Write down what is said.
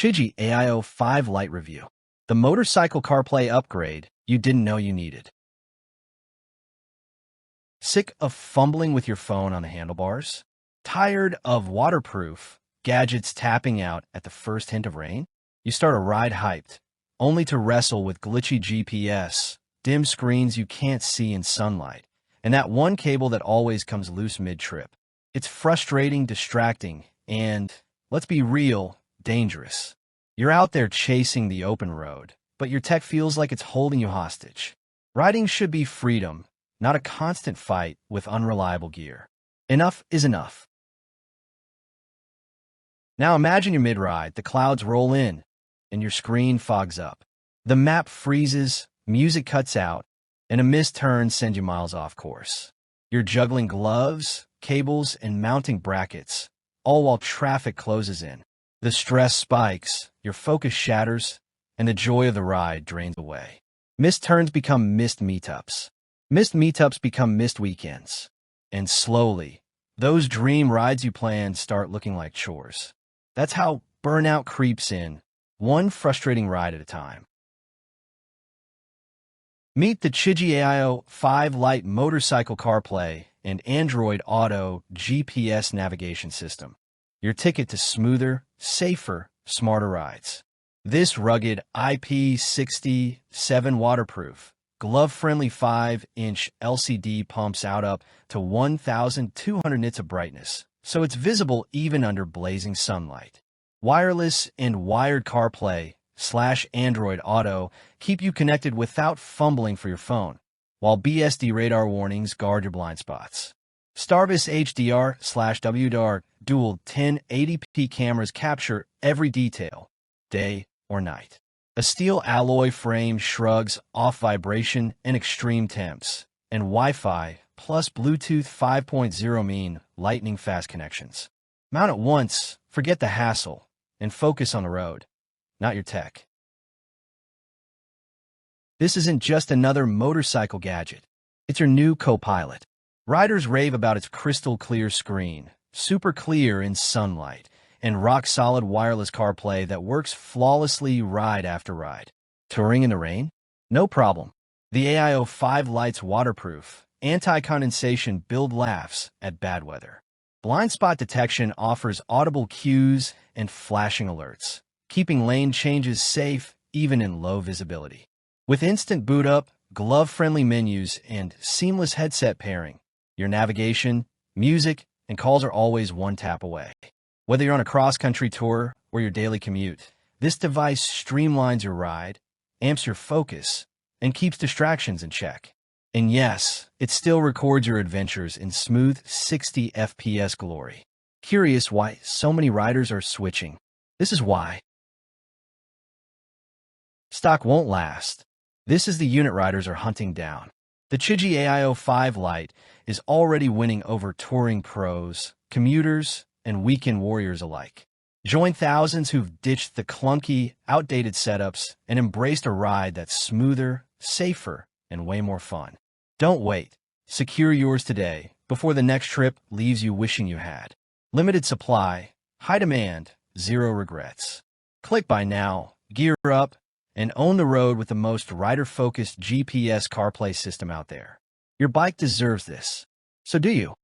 CHIGEE AIO-5 Lite review. The motorcycle CarPlay upgrade you didn't know you needed. Sick of fumbling with your phone on the handlebars? Tired of waterproof gadgets tapping out at the first hint of rain? You start a ride hyped, only to wrestle with glitchy GPS, dim screens you can't see in sunlight, and that one cable that always comes loose mid-trip. It's frustrating, distracting, and, let's be real, dangerous. You're out there chasing the open road, but your tech feels like it's holding you hostage. Riding should be freedom, not a constant fight with unreliable gear. Enough is enough. Now imagine you're mid-ride, the clouds roll in, and your screen fogs up. The map freezes, music cuts out, and a missed turn sends you miles off course. You're juggling gloves, cables, and mounting brackets, all while traffic closes in. The stress spikes, your focus shatters, and the joy of the ride drains away. Missed turns become missed meetups. Missed meetups become missed weekends. And slowly, those dream rides you planned start looking like chores. That's how burnout creeps in, one frustrating ride at a time. Meet the CHIGEE AIO-5 Lite motorcycle CarPlay and Android Auto GPS navigation system. Your ticket to smoother, safer, smarter rides. This rugged IP67 waterproof, glove-friendly 5-inch LCD pumps out up to 1,200 nits of brightness, so it's visible even under blazing sunlight. Wireless and wired CarPlay/Android Auto keep you connected without fumbling for your phone, while BSD radar warnings guard your blind spots. Starvis HDR/WDR dual 1080p cameras capture every detail, day or night. A steel alloy frame shrugs off vibration and extreme temps, and Wi-Fi plus Bluetooth 5.0 mean lightning-fast connections. Mount it once, forget the hassle, and focus on the road, not your tech. This isn't just another motorcycle gadget. It's your new co-pilot. Riders rave about its crystal-clear screen, super clear in sunlight, and rock-solid wireless CarPlay that works flawlessly ride after ride. Touring in the rain? No problem. The AIO-5 Lite's waterproof, anti-condensation build laughs at bad weather. Blind spot detection offers audible cues and flashing alerts, keeping lane changes safe even in low visibility. With instant boot up, glove-friendly menus, and seamless headset pairing, your navigation, music, and calls are always one tap away. Whether you're on a cross-country tour or your daily commute, this device streamlines your ride, amps your focus, and keeps distractions in check. And yes, it still records your adventures in smooth 60 FPS glory. Curious why so many riders are switching? This is why. Stock won't last. This is the unit riders are hunting down. The CHIGEE AIO-5 Lite is already winning over touring pros, commuters, and weekend warriors alike. Join thousands who've ditched the clunky, outdated setups and embraced a ride that's smoother, safer, and way more fun. Don't wait. Secure yours today before the next trip leaves you wishing you had. Limited supply, high demand, zero regrets. Click buy now, gear up, and own the road with the most rider-focused GPS CarPlay system out there. Your bike deserves this. So do you?